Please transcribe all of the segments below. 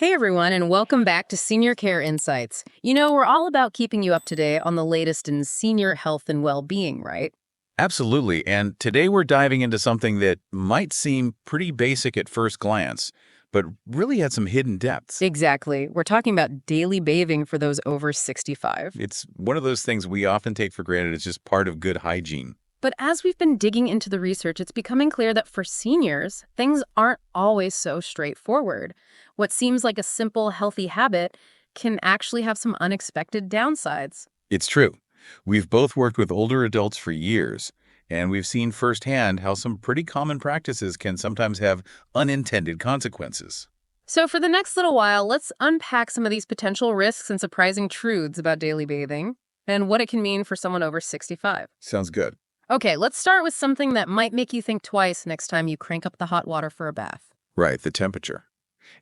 Hey everyone, and welcome back to Senior Care Insights. We're all about keeping you up to date on the latest in senior health and well-being, right? Absolutely. And today we're diving into something that might seem pretty basic at first glance, but really had some hidden depths. Exactly. We're talking about daily bathing for those over 65. It's one of those things we often take for granted. It's just part of good hygiene. But as we've been digging into the research, it's becoming clear that for seniors, things aren't always so straightforward. What seems like a simple, healthy habit can actually have some unexpected downsides. It's true. We've both worked with older adults for years, and we've seen firsthand how some pretty common practices can sometimes have unintended consequences. So for the next little while, let's unpack some of these potential risks and surprising truths about daily bathing and what it can mean for someone over 65. Sounds good. Okay, let's start with something that might make you think twice next time you crank up the hot water for a bath. Right, the temperature.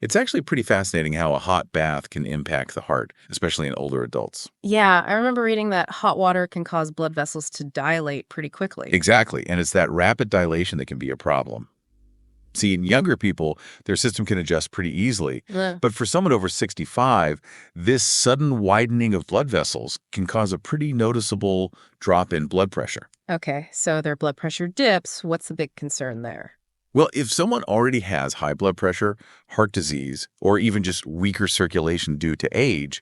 It's actually pretty fascinating how a hot bath can impact the heart, especially in older adults. Yeah, I remember reading that hot water can cause blood vessels to dilate pretty quickly. Exactly, and it's that rapid dilation that can be a problem. See, in younger people, their system can adjust pretty easily. Ugh. But for someone over 65, this sudden widening of blood vessels can cause a pretty noticeable drop in blood pressure. Okay, so their blood pressure dips. What's the big concern there? Well, if someone already has high blood pressure, heart disease, or even just weaker circulation due to age,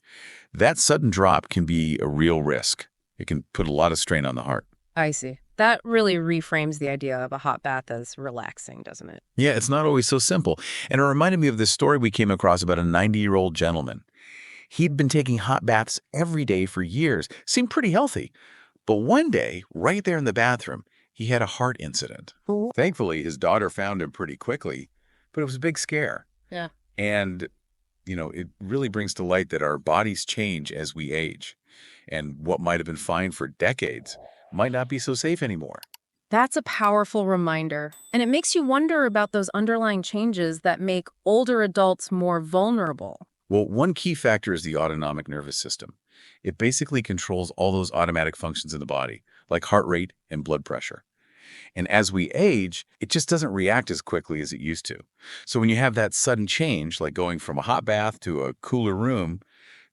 that sudden drop can be a real risk. It can put a lot of strain on the heart. I see. That really reframes the idea of a hot bath as relaxing, doesn't it? Yeah, it's not always so simple. And it reminded me of this story we came across about a 90-year-old gentleman. He'd been taking hot baths every day for years, seemed pretty healthy. But one day, right there in the bathroom, he had a heart incident. Ooh. Thankfully, his daughter found him pretty quickly, but it was a big scare. Yeah. And, it really brings to light that our bodies change as we age. And what might have been fine for decades might not be so safe anymore. That's a powerful reminder. And it makes you wonder about those underlying changes that make older adults more vulnerable. Well, one key factor is the autonomic nervous system. It basically controls all those automatic functions in the body, like heart rate and blood pressure. And as we age, it just doesn't react as quickly as it used to. So when you have that sudden change, like going from a hot bath to a cooler room,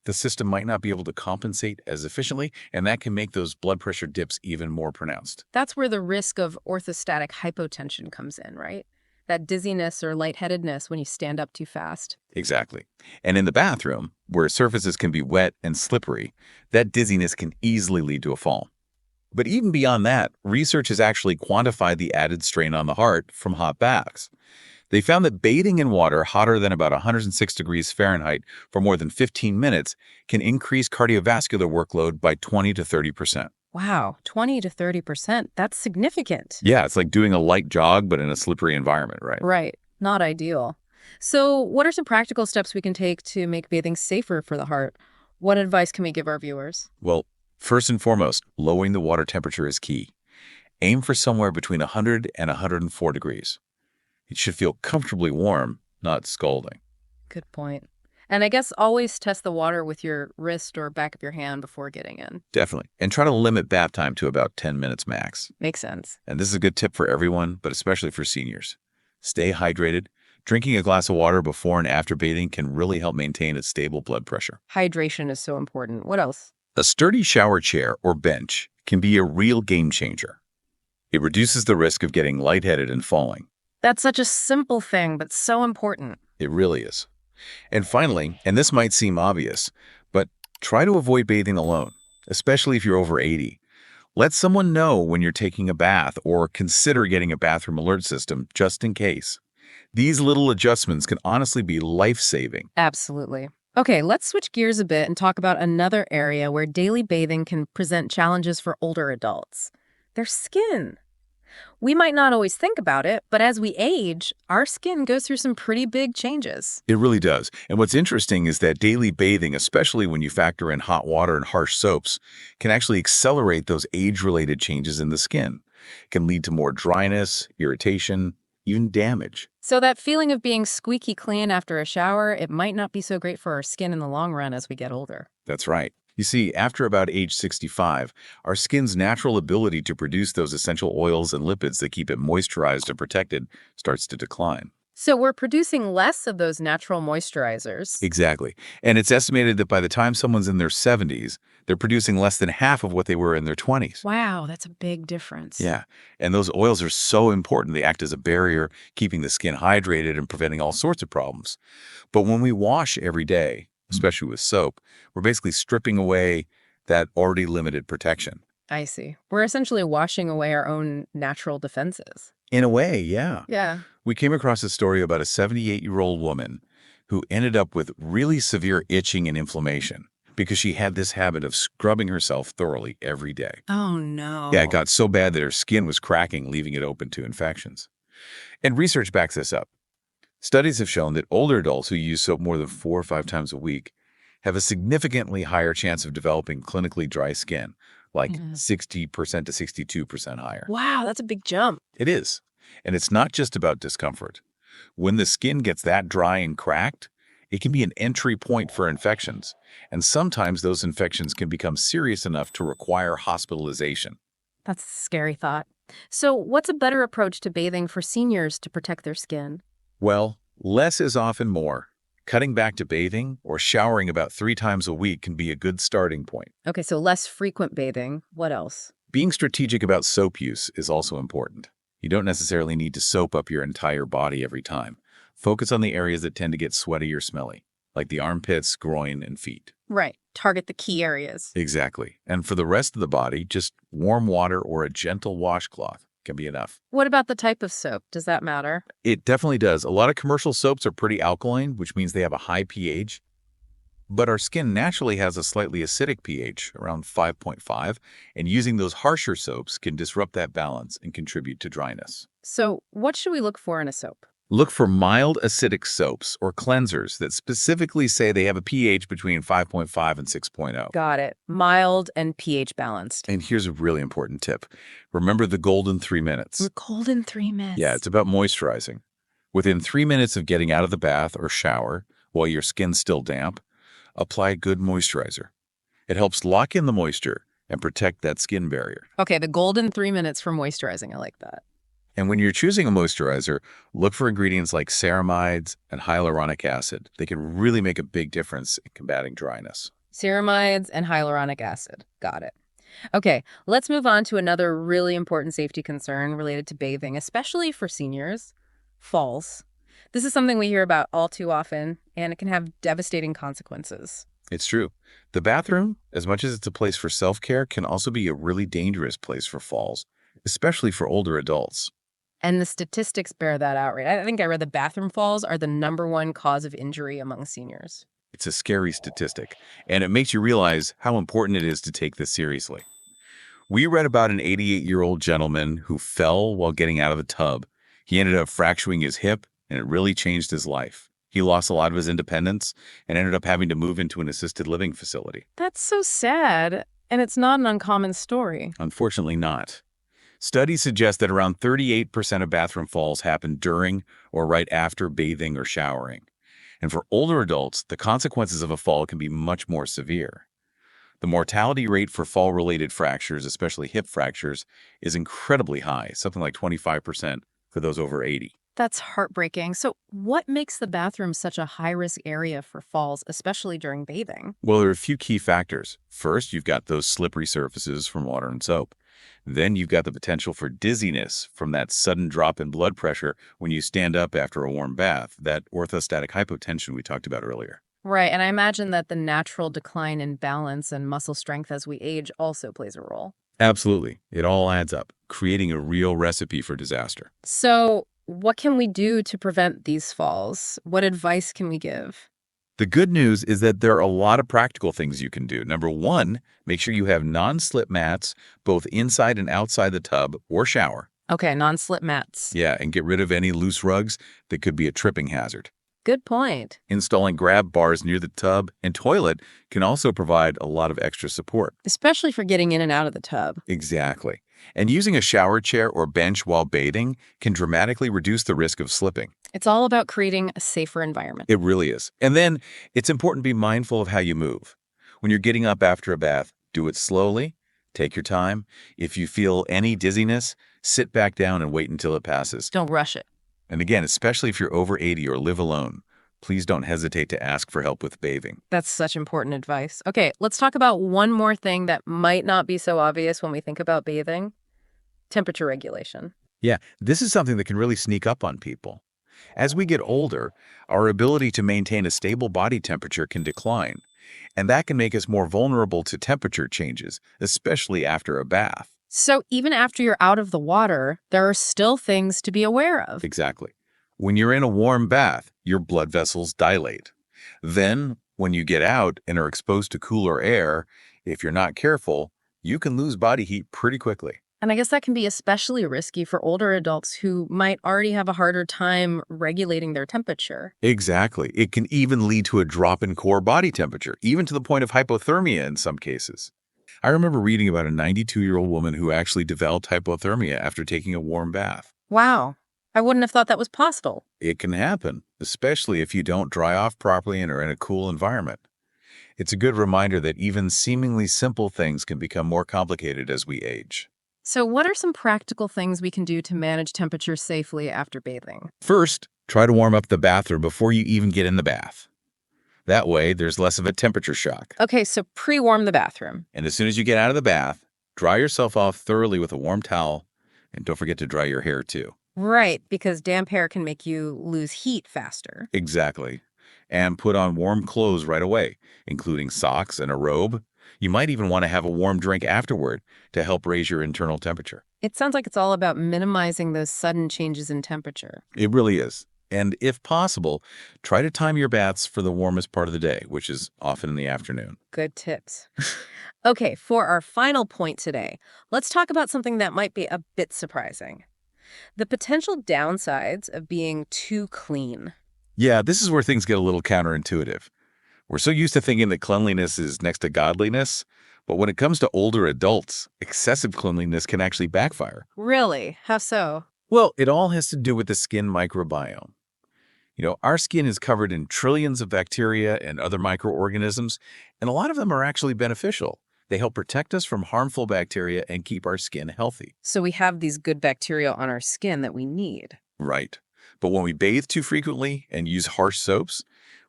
the system might not be able to compensate as efficiently, and that can make those blood pressure dips even more pronounced. That's where the risk of orthostatic hypotension comes in, right? That dizziness or lightheadedness when you stand up too fast. Exactly. And in the bathroom, where surfaces can be wet and slippery, that dizziness can easily lead to a fall. But even beyond that, research has actually quantified the added strain on the heart from hot baths. They found that bathing in water hotter than about 106 degrees Fahrenheit for more than 15 minutes can increase cardiovascular workload by 20 to 30%. Wow, 20 to 30%. That's significant. Yeah, it's like doing a light jog, but in a slippery environment, right? Right. Not ideal. So, what are some practical steps we can take to make bathing safer for the heart? What advice can we give our viewers? Well, first and foremost, lowering the water temperature is key. Aim for somewhere between 100 and 104 degrees. It should feel comfortably warm, not scalding. Good point. And I guess always test the water with your wrist or back of your hand before getting in. Definitely. And try to limit bath time to about 10 minutes max. Makes sense. And this is a good tip for everyone, but especially for seniors. Stay hydrated. Drinking a glass of water before and after bathing can really help maintain a stable blood pressure. Hydration is so important. What else? A sturdy shower chair or bench can be a real game changer. It reduces the risk of getting lightheaded and falling. That's such a simple thing, but so important. It really is. And finally, and this might seem obvious, but try to avoid bathing alone, especially if you're over 80. Let someone know when you're taking a bath or consider getting a bathroom alert system just in case. These little adjustments can honestly be life-saving. Absolutely. Okay, let's switch gears a bit and talk about another area where daily bathing can present challenges for older adults. Their skin. We might not always think about it, but as we age, our skin goes through some pretty big changes. It really does. And what's interesting is that daily bathing, especially when you factor in hot water and harsh soaps, can actually accelerate those age-related changes in the skin. It can lead to more dryness, irritation, even damage. So that feeling of being squeaky clean after a shower, it might not be so great for our skin in the long run as we get older. That's right. You see, after about age 65, our skin's natural ability to produce those essential oils and lipids that keep it moisturized and protected starts to decline. So we're producing less of those natural moisturizers. Exactly. And it's estimated that by the time someone's in their 70s, they're producing less than half of what they were in their 20s. Wow, that's a big difference. Yeah. And those oils are so important. They act as a barrier, keeping the skin hydrated and preventing all sorts of problems. But when we wash every day, especially with soap, we're basically stripping away that already limited protection. I see. We're essentially washing away our own natural defenses. In a way, yeah. Yeah. We came across a story about a 78-year-old woman who ended up with really severe itching and inflammation because she had this habit of scrubbing herself thoroughly every day. Oh, Yeah, it no. got so bad that her skin was cracking, leaving it open to infections. And research backs this up. Studies have shown that older adults who use soap more than 4 or 5 times a week have a significantly higher chance of developing clinically dry skin, like Mhm. 60% to 62% higher. Wow, that's a big jump. It is. And it's not just about discomfort. When the skin gets that dry and cracked, it can be an entry point for infections. And sometimes those infections can become serious enough to require hospitalization. That's a scary thought. So, what's a better approach to bathing for seniors to protect their skin? Well, less is often more. Cutting back to bathing or showering about 3 times a week can be a good starting point. Okay, so less frequent bathing. What else? Being strategic about soap use is also important. You don't necessarily need to soap up your entire body every time. Focus on the areas that tend to get sweaty or smelly, like the armpits, groin, and feet. Right. Target the key areas. Exactly. And for the rest of the body, just warm water or a gentle washcloth can be enough. What about the type of soap? Does that matter? It definitely does. A lot of commercial soaps are pretty alkaline, which means they have a high pH. But our skin naturally has a slightly acidic pH, around 5.5, and using those harsher soaps can disrupt that balance and contribute to dryness. So, what should we look for in a soap? Look for mild acidic soaps or cleansers that specifically say they have a pH between 5.5 and 6.0. Got it. Mild and pH balanced. And here's a really important tip. Remember the golden 3 minutes. We're cold in 3 minutes. Yeah, it's about moisturizing. Within 3 minutes of getting out of the bath or shower, while your skin's still damp, apply a good moisturizer. It helps lock in the moisture and protect that skin barrier. Okay, the golden 3 minutes for moisturizing. I like that. And when you're choosing a moisturizer, look for ingredients like ceramides and hyaluronic acid. They can really make a big difference in combating dryness. Ceramides and hyaluronic acid. Got it. Okay, let's move on to another really important safety concern related to bathing, especially for seniors: falls. This is something we hear about all too often, and it can have devastating consequences. It's true. The bathroom, as much as it's a place for self-care, can also be a really dangerous place for falls, especially for older adults. And the statistics bear that out, right? I think I read the bathroom falls are the #1 cause of injury among seniors. It's a scary statistic, and it makes you realize how important it is to take this seriously. We read about an 88-year-old gentleman who fell while getting out of the tub. He ended up fracturing his hip, and it really changed his life. He lost a lot of his independence and ended up having to move into an assisted living facility. That's so sad, and it's not an uncommon story. Unfortunately not. Studies suggest that around 38% of bathroom falls happen during or right after bathing or showering. And for older adults, the consequences of a fall can be much more severe. The mortality rate for fall-related fractures, especially hip fractures, is incredibly high, something like 25% for those over 80. That's heartbreaking. So, what makes the bathroom such a high-risk area for falls, especially during bathing? Well, there are a few key factors. First, you've got those slippery surfaces from water and soap. Then you've got the potential for dizziness from that sudden drop in blood pressure when you stand up after a warm bath, that orthostatic hypotension we talked about earlier. Right, and I imagine that the natural decline in balance and muscle strength as we age also plays a role. Absolutely. It all adds up, creating a real recipe for disaster. So, what can we do to prevent these falls? What advice can we give? The good news is that there are a lot of practical things you can do. Number one, make sure you have non-slip mats both inside and outside the tub or shower. Okay, non-slip mats. Yeah, and get rid of any loose rugs that could be a tripping hazard. Good point. Installing grab bars near the tub and toilet can also provide a lot of extra support. Especially for getting in and out of the tub. Exactly. And using a shower chair or bench while bathing can dramatically reduce the risk of slipping. It's all about creating a safer environment. It really is. And then it's important to be mindful of how you move. When you're getting up after a bath, do it slowly. Take your time. If you feel any dizziness, sit back down and wait until it passes. Don't rush it. And again, especially if you're over 80 or live alone, please don't hesitate to ask for help with bathing. That's such important advice. Okay, let's talk about one more thing that might not be so obvious when we think about bathing: temperature regulation. Yeah, this is something that can really sneak up on people. As we get older, our ability to maintain a stable body temperature can decline, and that can make us more vulnerable to temperature changes, especially after a bath. So even after you're out of the water, there are still things to be aware of. Exactly. When you're in a warm bath, your blood vessels dilate. Then, when you get out and are exposed to cooler air, if you're not careful, you can lose body heat pretty quickly. And I guess that can be especially risky for older adults who might already have a harder time regulating their temperature. Exactly. It can even lead to a drop in core body temperature, even to the point of hypothermia in some cases. I remember reading about a 92-year-old woman who actually developed hypothermia after taking a warm bath. Wow. I wouldn't have thought that was possible. It can happen, especially if you don't dry off properly and are in a cool environment. It's a good reminder that even seemingly simple things can become more complicated as we age. So what are some practical things we can do to manage temperature safely after bathing? First, try to warm up the bathroom before you even get in the bath. That way, there's less of a temperature shock. Okay, so pre-warm the bathroom. And as soon as you get out of the bath, dry yourself off thoroughly with a warm towel, and don't forget to dry your hair too. Right, because damp hair can make you lose heat faster. Exactly. And put on warm clothes right away, including socks and a robe. You might even want to have a warm drink afterward to help raise your internal temperature. It sounds like it's all about minimizing those sudden changes in temperature. It really is. And if possible, try to time your baths for the warmest part of the day, which is often in the afternoon. Good tips. Okay, for our final point today, let's talk about something that might be a bit surprising: the potential downsides of being too clean. Yeah, this is where things get a little counterintuitive. We're so used to thinking that cleanliness is next to godliness, but when it comes to older adults, excessive cleanliness can actually backfire. Really? How so? Well, it all has to do with the skin microbiome. Our skin is covered in trillions of bacteria and other microorganisms, and a lot of them are actually beneficial. They help protect us from harmful bacteria and keep our skin healthy. So we have these good bacteria on our skin that we need. Right. But when we bathe too frequently and use harsh soaps,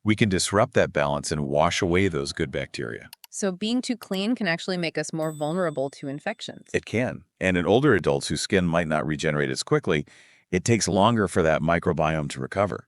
we can disrupt that balance and wash away those good bacteria. So being too clean can actually make us more vulnerable to infections. It can. And in older adults whose skin might not regenerate as quickly, it takes longer for that microbiome to recover.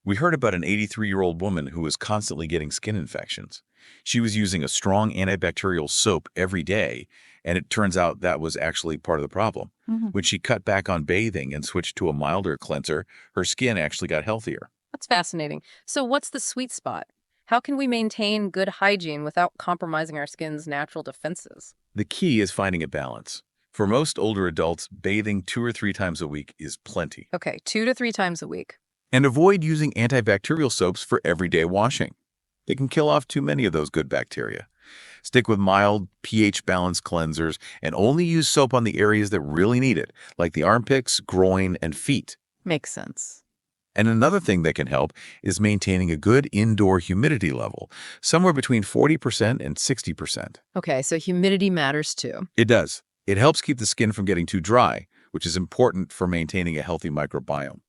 We heard about an 83-year-old woman who was constantly getting skin infections. She was using a strong antibacterial soap every day, and it turns out that was actually part of the problem. When she cut back on bathing and switched to a milder cleanser, her skin actually got healthier. That's fascinating. So what's the sweet spot? How can we maintain good hygiene without compromising our skin's natural defenses? The key is finding a balance. For most older adults, bathing 2 or 3 times a week is plenty. Okay, 2 to 3 times a week. And avoid using antibacterial soaps for everyday washing. They can kill off too many of those good bacteria. Stick with mild, pH-balanced cleansers and only use soap on the areas that really need it, like the armpits, groin, and feet. Makes sense. And another thing that can help is maintaining a good indoor humidity level, somewhere between 40% and 60%. Okay, so humidity matters too. It does. It helps keep the skin from getting too dry, which is important for maintaining a healthy microbiome.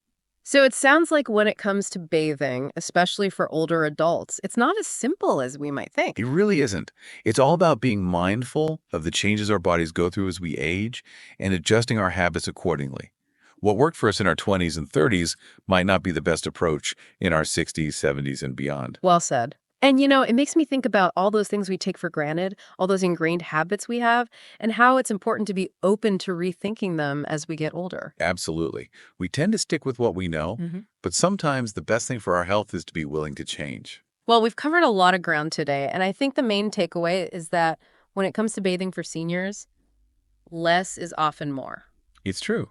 So it sounds like when it comes to bathing, especially for older adults, it's not as simple as we might think. It really isn't. It's all about being mindful of the changes our bodies go through as we age and adjusting our habits accordingly. What worked for us in our 20s and 30s might not be the best approach in our 60s, 70s, and beyond. Well said. And it makes me think about all those things we take for granted, all those ingrained habits we have, and how it's important to be open to rethinking them as we get older. Absolutely. We tend to stick with what we know, but sometimes the best thing for our health is to be willing to change. Well, we've covered a lot of ground today, and I think the main takeaway is that when it comes to bathing for seniors, less is often more. It's true.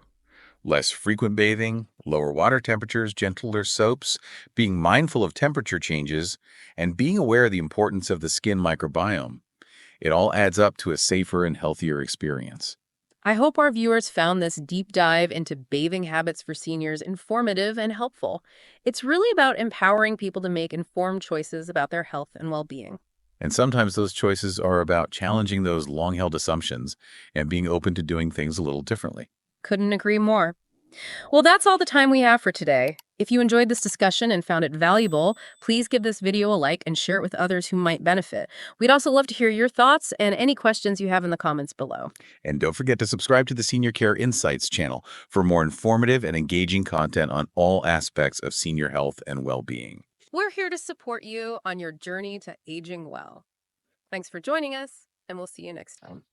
Less frequent bathing, lower water temperatures, gentler soaps, being mindful of temperature changes, and being aware of the importance of the skin microbiome. It all adds up to a safer and healthier experience. I hope our viewers found this deep dive into bathing habits for seniors informative and helpful. It's really about empowering people to make informed choices about their health and well-being. And sometimes those choices are about challenging those long-held assumptions and being open to doing things a little differently. Couldn't agree more. Well, that's all the time we have for today. If you enjoyed this discussion and found it valuable, please give this video a like and share it with others who might benefit. We'd also love to hear your thoughts and any questions you have in the comments below. And don't forget to subscribe to the Senior Care Insights channel for more informative and engaging content on all aspects of senior health and well-being. We're here to support you on your journey to aging well. Thanks for joining us, and we'll see you next time.